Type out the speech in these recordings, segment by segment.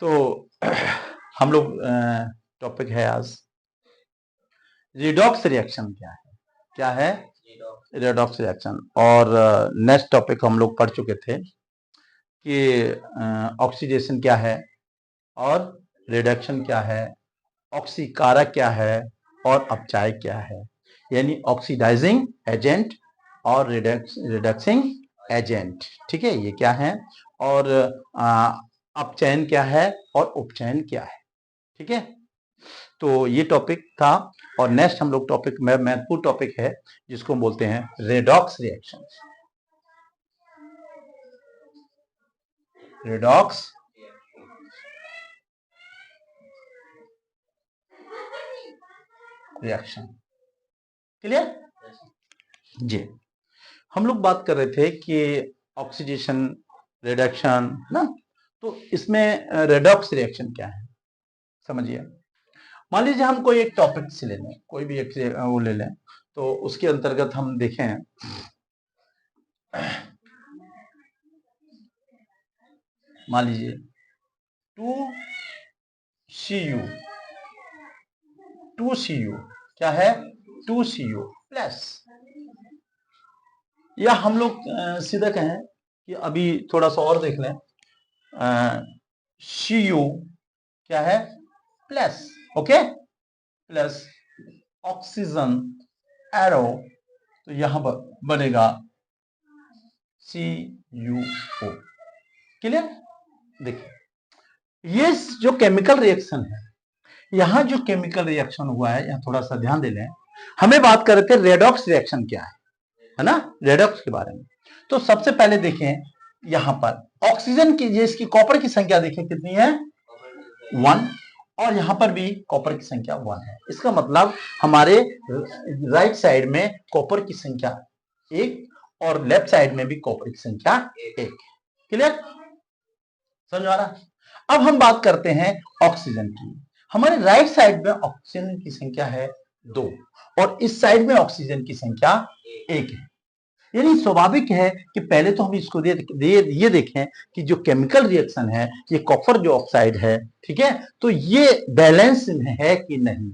तो हम लोग टॉपिक है आज रिडॉक्स रिएक्शन क्या है रिडॉक्स रिएक्शन। और नेक्स्ट टॉपिक हम लोग पढ़ चुके थे कि ऑक्सीडेशन क्या है और रिडक्शन क्या है, ऑक्सीकारक क्या है और अपचायक क्या है, यानी ऑक्सीडाइजिंग एजेंट और रिडक्सिंग एजेंट। ठीक है, ये क्या है और अपचयन क्या है और उपचयन क्या है। ठीक है, तो ये टॉपिक था। और नेक्स्ट हम लोग टॉपिक में महत्वपूर्ण टॉपिक है जिसको बोलते हैं redox reaction. Redox reaction clear जी। हम लोग बात कर रहे थे कि ऑक्सीडेशन रिडक्शन ना, तो इसमें रेडॉक्स रिएक्शन क्या है समझिए। मान लीजिए हम कोई एक टॉपिक से ले लें, कोई भी एक वो ले लें, तो उसके अंतर्गत हम देखें मान लीजिए 2Cu क्या है 2Cu प्लस, या हम लोग सीधा कहें कि अभी थोड़ा सा और देख लें Cu क्या है plus, okay plus oxygen arrow, तो यहां पर बनेगा CuO। क्लियर। देखिए ये जो केमिकल रिएक्शन है, यहां जो केमिकल रिएक्शन हुआ है, यहां थोड़ा सा ध्यान दे लें। हमें बात कर रहे थे रेडॉक्स रिएक्शन क्या है ना, रेडॉक्स के बारे में। तो सबसे पहले देखें यहां पर ऑक्सीजन की इसकी कॉपर की संख्या देखें कितनी है 1, और यहां पर भी कॉपर की संख्या 1 है। इसका मतलब हमारे राइट साइड में कॉपर की संख्या 1 और लेफ्ट साइड में भी कॉपर की संख्या 1। क्लियर, समझ आ रहा। अब हम बात करते हैं ऑक्सीजन की। हमारे राइट साइड में ऑक्सीजन की संख्या है 2 और इस साइड में ऑक्सीजन की संख्या 1 है। यानी स्वाभाविक है कि पहले तो हम इसको ये देखें कि जो केमिकल रिएक्शन है, ये कॉपर जो ऑक्साइड है, ठीक है, तो ये बैलेंस में है कि नहीं।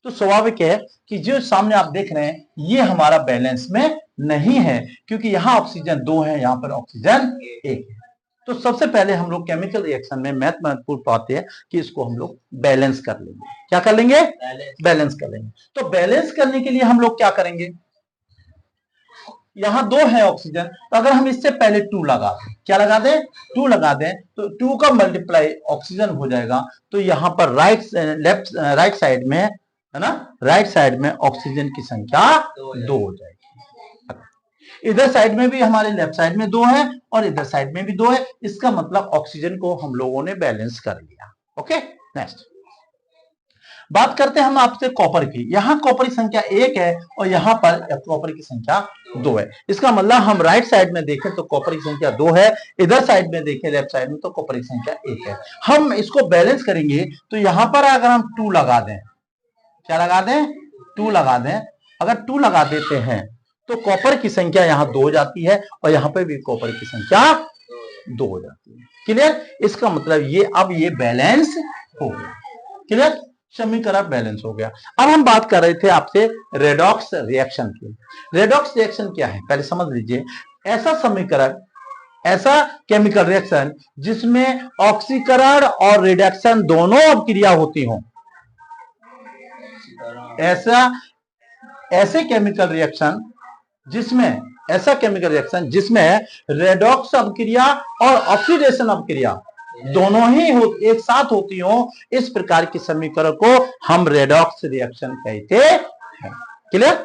तो स्वाभाविक है कि जो सामने आप देख रहे हैं ये हमारा बैलेंस में नहीं है, क्योंकि यहां ऑक्सीजन 2 है, यहां पर ऑक्सीजन 1 है। तो सबसे पहले हम लोग केमिकल रिएक्शन में महत्वपूर्ण पाते हैं कि इसको हम लोग बैलेंस कर लेंगे। क्या कर लेंगे, बैलेंस कर लेंगे। तो बैलेंस करने के लिए हम लोग क्या करेंगे, यहां 2 है ऑक्सीजन, तो अगर हम इससे पहले 2 लगा दें, क्या लगा दें 2 लगा दें, तो 2 का मल्टीप्लाई ऑक्सीजन हो जाएगा। तो यहां पर राइट साइड में है ना, राइट साइड में ऑक्सीजन की संख्या 2 हो जाएगी। इधर साइड में भी हमारे लेफ्ट साइड में 2 है और इधर साइड में भी 2 है। इसका मतलब ऑक्सीजन को हम लोगों ने बैलेंस कर लिया। ओके, नेक्स्ट बात करते हैं हम आपसे कॉपर की। यहां कॉपर की संख्या 1 है और यहां पर कॉपर की संख्या 2 है। इसका मतलब हम राइट साइड में देखें तो कॉपर की संख्या 2 है, इधर साइड में देखें लेफ्ट साइड में तो कॉपर की संख्या 1 है। हम इसको बैलेंस करेंगे तो यहां पर अगर हम 2 लगा दें, क्या लगा दें 2 लगा दें, अगर 2 लगा देते हैं तो कॉपर की संख्या यहां 2 हो जाती है और यहां पर भी कॉपर की संख्या 2 हो जाती है। क्लियर, इसका मतलब ये अब ये बैलेंस हो गया। क्लियर, समीकरण बैलेंस हो गया। अब हम बात कर रहे थे आपसे रेडॉक्स रिएक्शन की। रेडॉक्स रिएक्शन क्या है पहले समझ लीजिए। ऐसा समीकरण, ऐसा केमिकल रिएक्शन जिसमें ऑक्सीकरण और रिडक्शन दोनों अभिक्रिया होती हो, ऐसे केमिकल रिएक्शन जिसमें रेडॉक्स अभिक्रिया और ऑक्सीडेशन अभिक्रिया दोनों ही एक साथ होती हो, इस प्रकार की समीकरण को हम रेडॉक्स रिएक्शन कहते हैं। क्लियर,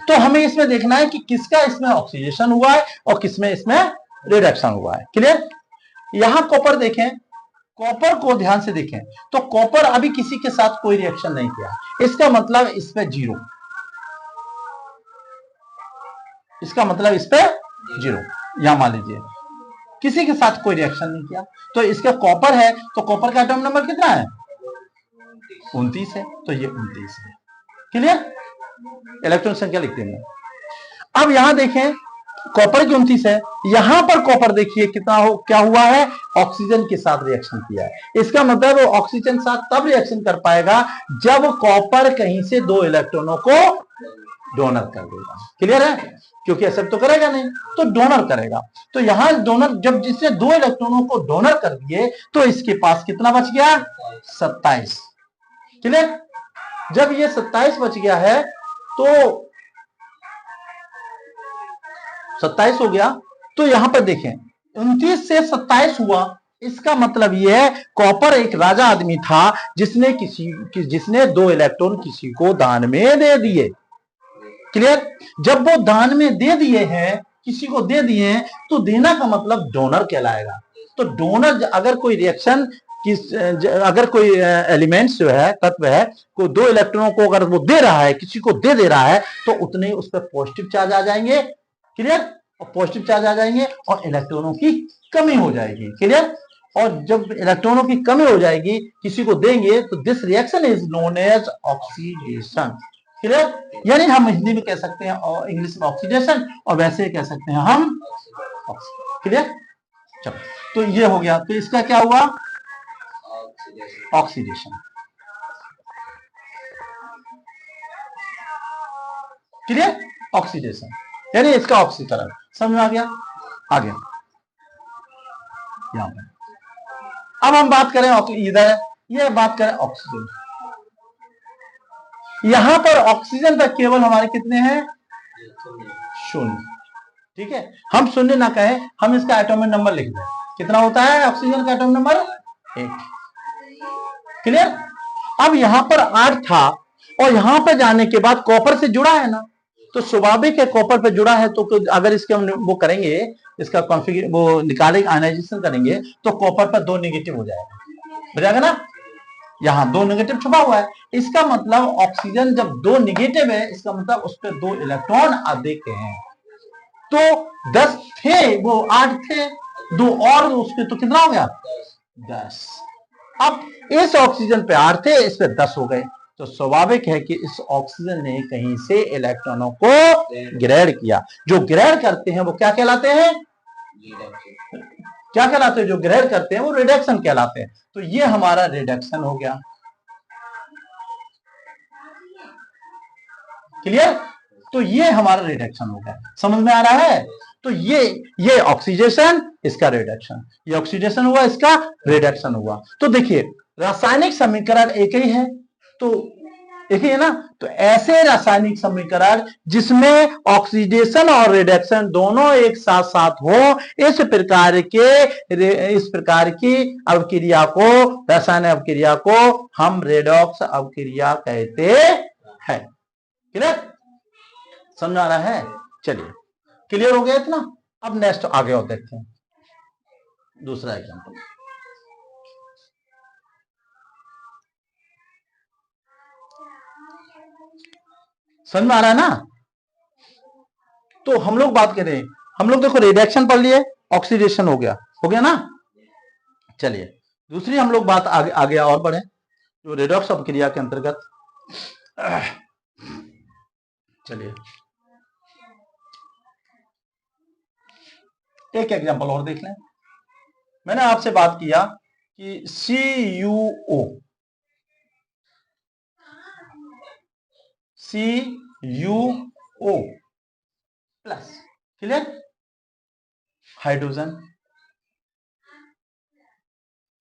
तो हमें इसमें देखना है कि किसका इसमें ऑक्सीडेशन हुआ है और किसमें इसमें रिडक्शन हुआ है। क्लियर, यहां कॉपर देखें, कॉपर को ध्यान से देखें तो कॉपर अभी किसी के साथ कोई रिएक्शन नहीं किया, इसका मतलब इसमें 0, इसका मतलब इस पे 0। यहां मान लीजिए किसी के साथ कोई रिएक्शन नहीं किया, तो इसका कॉपर है तो कॉपर का एटॉम नंबर कितना है 29 है, तो ये 29 है। क्लियर, इलेक्ट्रॉन संख्या लिखते हैं। अब यहां देखें कॉपर 29 है। यहां पर कॉपर देखिए कितना क्या हुआ है, ऑक्सीजन के साथ रिएक्शन किया है। इसका मतलब वो ऑक्सीजन के साथ तब रिएक्शन कर पाएगा जब कॉपर कहीं से 2 इलेक्ट्रॉनों को डोनर कर देगा। क्लियर है, क्योंकि एक्सेप्ट तो करेगा नहीं, तो डोनर करेगा। तो यहां डोनर जब जिसने 2 इलेक्ट्रॉनों को डोनर कर दिए तो इसके पास कितना बच गया, 27। क्लियर, जब ये 27 बच गया है तो 27 हो गया, तो यहां पर देखें 29 से 27 हुआ। इसका मतलब यह है कॉपर एक राजा आदमी था जिसने 2 इलेक्ट्रॉन किसी को दान में दे दिए। क्लियर, जब वो दान में दे दिए हैं, किसी को दे दिए हैं, तो देना का मतलब डोनर कहलाएगा। तो डोनर अगर कोई रिएक्शन अगर कोई एलिमेंट्स जो है, तत्व है, को 2 इलेक्ट्रॉनों को अगर वो दे रहा है, किसी को दे रहा है, तो उतने उस पर पॉजिटिव चार्ज आ जाएंगे। क्लियर, और पॉजिटिव चार्ज आ जाएंगे और इलेक्ट्रॉनों की कमी हो जाएगी। क्लियर, और जब इलेक्ट्रॉनों की कमी हो जाएगी, किसी को देंगे, तो this reaction is known as oxidation. Clear, यानी हम हिंदी में कह सकते हैं और इंग्लिश में ऑक्सीडेशन, और वैसे कह सकते हैं हम क्लियर। चलो, तो ये हो गया, तो इसका क्या हुआ, ऑक्सीडेशन। क्लियर, ऑक्सीडेशन यानी इसका ऑक्सीकरण। समझ में आ गया, यहां पर अब हम बात करें इधर, ये बात करें ऑक्सीजन। यहां पर ऑक्सीजन तक केवल हमारे कितने हैं, 0। ठीक है, हम 0 ना कहें, हम इसका एटॉमिक नंबर लिख दें। कितना होता है ऑक्सीजन का एटॉमिक नंबर, 8। क्लियर, अब यहां पर 8 था और यहां पर जाने के बाद कॉपर से जुड़ा है ना, तो स्वाभाविक है कॉपर पे जुड़ा है, तो अगर इसके हम वो करेंगे, इसका कॉन्फ़िगर वो निकालेंगे, आयनाइजेशन करेंगे, तो कॉपर पर 2 नेगेटिव हो जाएगा ना, यहां 2 नेगेटिव छुपा हुआ है। इसका मतलब ऑक्सीजन जब 2 नेगेटिव है, इसका मतलब उस पर 2 इलेक्ट्रॉन अधिक हैं। तो 10 थे, वो 8 थे, 2 और उसके, तो कितना हो गया, 10। अब इस ऑक्सीजन पे 8 थे, इस पे 10 हो गए, तो स्वाभाविक है कि इस ऑक्सीजन ने कहीं से इलेक्ट्रॉनों को ग्रहण किया। जो ग्रहण करते हैं वो क्या कहलाते हैं, क्या कहलाते हैं, जो ग्रहण करते हैं वो रिडक्शन कहलाते हैं। तो ये हमारा रिडक्शन हो गया। क्लियर, तो ये हमारा रिडक्शन हो गया। समझ में आ रहा है, तो ये ऑक्सीडेशन, इसका रिडक्शन, ये ऑक्सीडेशन हुआ, इसका रिडक्शन हुआ। तो देखिए रासायनिक समीकरण एक ही है, तो एक ही है ना, तो ऐसे रासायनिक समीकरण जिसमें ऑक्सीडेशन और रिडक्शन दोनों एक साथ साथ हो, इस प्रकार की अवक्रिया को, रासायनिक अवक्रिया को हम रेडॉक्स अवक्रिया कहते हैं। क्लियर, समझ आ रहा है, चलिए क्लियर हो गया इतना। अब नेक्स्ट आगे और देखते हैं दूसरा एग्जांपल। समझ में आ रहा है ना, तो हम लोग बात करें, हम लोग देखो रिडक्शन पढ़ लिए, ऑक्सीडेशन हो गया ना। चलिए दूसरी हम लोग बात आगे और बढ़े, जो रेडॉक्स अपक्रिया के अंतर्गत। चलिए एक एग्जांपल और देख लें। मैंने आपसे बात किया कि CuO plus, clear, hydrogen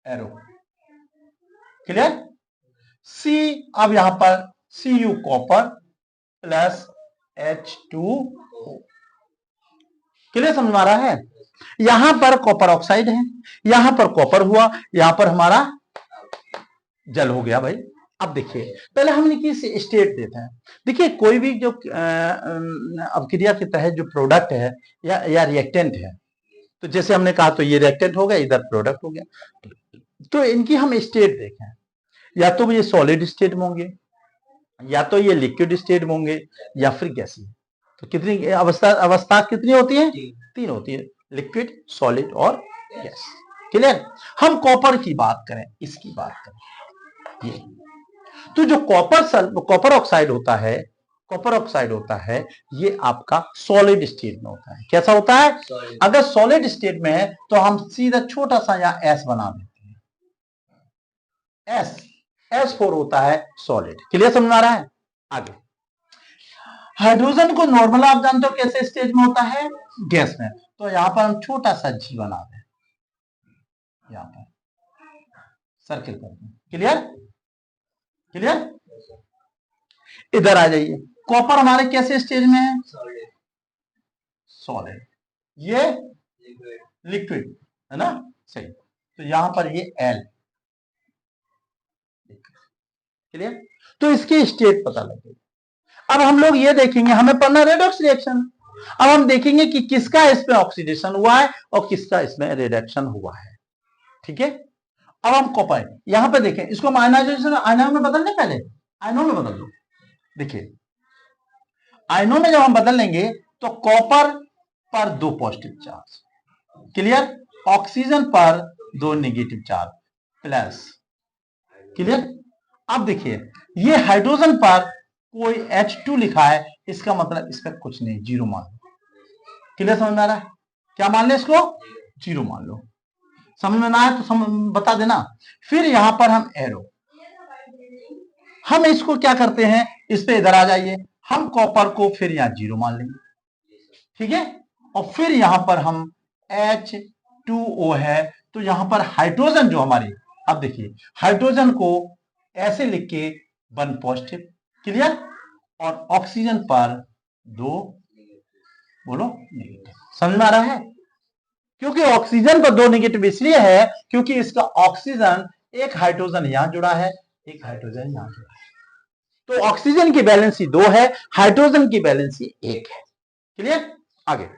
arrow, clear, C, अब यहां पर Cu copper plus H2O। Clear, समझ में आ रहा है। यहां पर कॉपर ऑक्साइड है, यहां पर कॉपर हुआ, यहां पर हमारा जल हो गया भाई। अब देखिए पहले हम इनकी स्टेट देते हैं। देखिए कोई भी जो अपक्रिया के तहत जो प्रोडक्ट है या रिएक्टेंट है, तो जैसे हमने कहा, तो ये रिएक्टेंट हो गया, इधर प्रोडक्ट हो गया, तो इनकी हम स्टेट देखें, या तो ये सॉलिड स्टेट में होंगे, या तो ये लिक्विड स्टेट में होंगे, या फिर गैसीय। तो कितनी अवस्था कितनी होती है, 3 होती है, लिक्विड, सॉलिड और गैस। क्लियर, हम कॉपर की बात करें, इसकी बात करें, ये तो जो कॉपर ऑक्साइड होता है, कॉपर ऑक्साइड होता है ये आपका सॉलिड स्टेट में होता है। कैसा होता है? अगर सॉलिड स्टेट में है तो हम सीधा छोटा सा यहां एस बना देते हैं, एस S4 होता है सॉलिड। क्लियर समझ में आ रहा है? आगे हाइड्रोजन को नॉर्मल आप जानते हो कैसे स्टेज में होता है? गैस में। तो यहां पर हम छोटा सा जी बना दें, यहां पर सर्किल कर दें। क्लियर? क्लियर? इधर आ जाइए, कॉपर हमारे कैसे स्टेज में है? सॉलिड। ये लिक्विड है ना? सही। तो यहां पर ये L। क्लियर? तो इसकी स्टेट पता लगेगी। अब हम लोग ये देखेंगे, हमें पढ़ना रेडॉक्स रिएक्शन। अब हम देखेंगे कि किसका इसमें ऑक्सीडेशन हुआ है और किसका इसमें रिडक्शन हुआ है। ठीक है? अब हम कॉपर यहां पे देखें, इसको हम आयनाइजेशन आयनों में बदल दें, पहले आयनों में बदल दो। देखिए आयनों में जब हम बदल लेंगे तो कॉपर पर 2 पॉजिटिव चार्ज, क्लियर? ऑक्सीजन पर 2 नेगेटिव चार्ज प्लस। क्लियर? अब देखिए ये हाइड्रोजन पर कोई H2 लिखा है, इसका मतलब इसका कुछ नहीं, जीरो मान लो। क्लियर समझ में आ रहा है? क्या मान ले इसको? जीरो मान लो। समझ में ना आए तो बता देना। फिर यहां पर हम एरो, हम इसको क्या करते हैं, इस पे इधर आ जाइए, हम कॉपर को फिर यहां जीरो मान लेंगे। ठीक है? और फिर यहां पर हम H2O है, तो यहां पर हाइड्रोजन जो हमारी, अब देखिए हाइड्रोजन को ऐसे लिख के 1 पॉजिटिव, क्लियर? और ऑक्सीजन पर 2 बोलो नेगेटिव। समझ में आ रहा है? क्योंकि ऑक्सीजन पर 2 नेगेटिव इसलिए है क्योंकि इसका ऑक्सीजन, एक हाइड्रोजन यहां जुड़ा है, एक हाइड्रोजन यहां जुड़ा है, तो ऑक्सीजन की वैलेंसी 2 है, हाइड्रोजन की वैलेंसी 1 है। क्लियर? आगे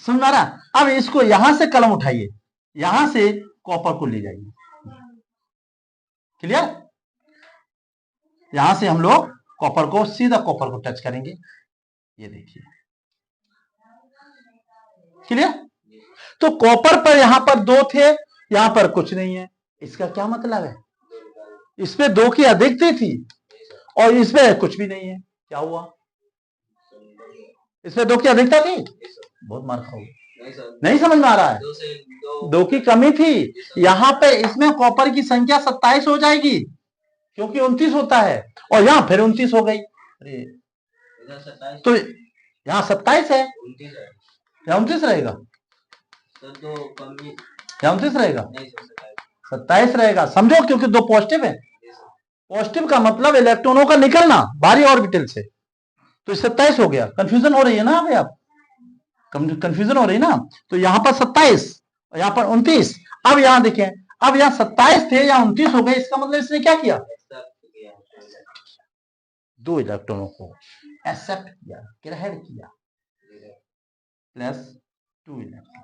समझ आ रहा? अब इसको यहां से कलम उठाइए, यहां से कॉपर को ले जाइए। क्लियर? यहां से हम लोग कॉपर को, सीधा कॉपर को टच करेंगे, ये देखिए। क्लियर? तो कॉपर पर यहां पर 2 थे, यहां पर कुछ नहीं है, इसका क्या मतलब है? इसमें 2 की अधिकता थी और इसमें कुछ भी नहीं है। क्या हुआ? इसमें 2 की अधिकता थी, बहुत मार खाओगे। नहीं समझ में आ रहा है? 2 की कमी थी, यहां पे इसमें कॉपर की संख्या 27 हो जाएगी क्योंकि 29 होता है, और यहां फिर 29 हो गई। अरे तो यहां 27 है, या 29 रहेगा? या 29 रहेगा? 27 रहेगा, समझो, क्योंकि 2 पॉजिटिव है। पॉजिटिव का मतलब इलेक्ट्रॉनों का निकलना बाहरी ऑर्बिटल से, तो 27 हो गया। कंफ्यूजन हो रही है ना अभी आप? कंफ्यूजन हो रही है ना? तो यहां पर 27 और यहां पर 29। अब यहां देखें, अब यहां 27 थे, यहां 29 हो गए, इसका मतलब इसने क्या किया? 2 इलेक्ट्रॉनों को एक्सेप्ट किया, ग्रहण किया, प्लस 2 इलेक्ट्रॉन।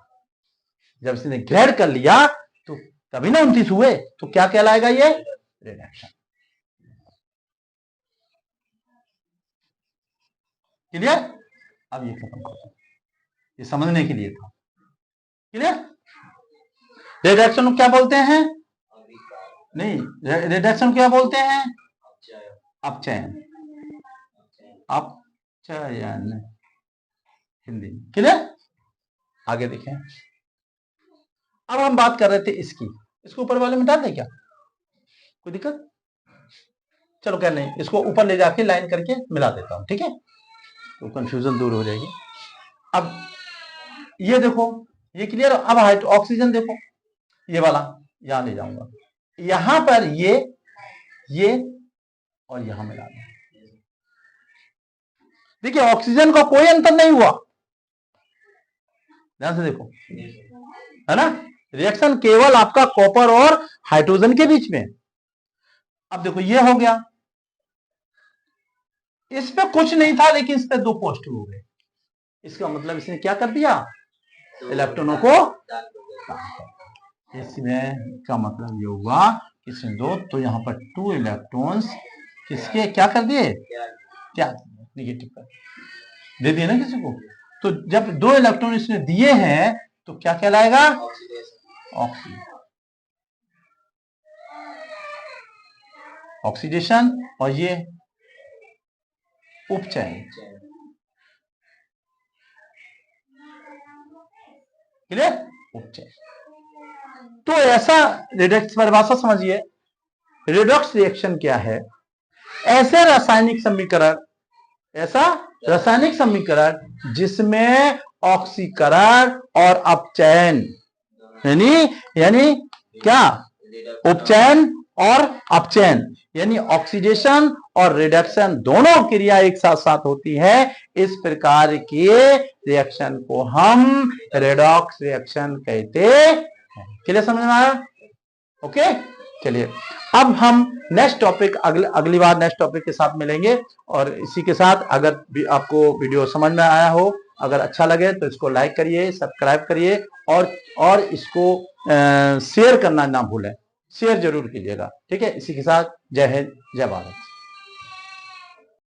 जब इसने ग्रहण कर लिया तो तभी ना 29 हुए, तो क्या कहलाएगा ये? रिडक्शन। क्लियर? अब ये खत्म करो, ये समझने के लिए था। क्लियर? रिडक्शन को क्या बोलते हैं? नहीं, रिडक्शन क्या बोलते हैं? अपचयन। अपचयन हिंदी। क्लियर? आगे देखें, अब हम बात कर रहे थे इसकी, इसको ऊपर वाले में डाल दें क्या? कोई दिक्कत? चलो क्या नहीं, इसको ऊपर ले जाके लाइन करके मिला देता हूं, ठीक है? तो कंफ्यूजन दूर हो जाएगी। अब ये देखो, ये क्लियर? अब हाइट ऑक्सीजन देखो, ये वाला यहां ले जाऊंगा, यहां पर ये और यहां मिला दें। देखिए ऑक्सीजन का कोई अंतर नहीं हुआ, ध्यान से देखो, है ना? रिएक्शन केवल आपका कॉपर और हाइड्रोजन के बीच में। अब देखो ये हो गया, इस पे कुछ नहीं था लेकिन इस पे 2 पॉजिटिव हो गए, इसका मतलब इसने क्या कर दिया? इलेक्ट्रॉनों को, इसमें का मतलब ये हुआ इसने 2, तो यहां पर 2 इलेक्ट्रॉन्स किसके क्या कर दिए? क्या निगेटिव कर दे दिए ना किसी को। तो जब 2 इलेक्ट्रॉन इसने दिए हैं तो क्या कहलाएगा? ऑक्सीडेशन। और ये उपचयन। क्लियर? उपचयन। तो ऐसा रेडॉक्स परिभाषा समझिए, रेडॉक्स रिएक्शन क्या है? ऐसा रासायनिक समीकरण जिसमें ऑक्सीकरण और अपचयन यानी क्या, उपचयन और अपचयन यानी ऑक्सीडेशन और रिडक्शन दोनों क्रिया एक साथ साथ होती है, इस प्रकार के रिएक्शन को हम रेडॉक्स रिएक्शन कहते हैं। क्लियर समझ में आया? ओके, चलिए अब हम नेक्स्ट टॉपिक अगली बार नेक्स्ट टॉपिक के साथ मिलेंगे। और इसी के साथ अगर भी आपको वीडियो समझ में आया हो, अगर अच्छा लगे तो इसको लाइक करिए, सब्सक्राइब करिए और इसको शेयर करना ना भूलें, शेयर जरूर कीजिएगा। ठीक है, इसी के साथ जय हिंद, जय भारत।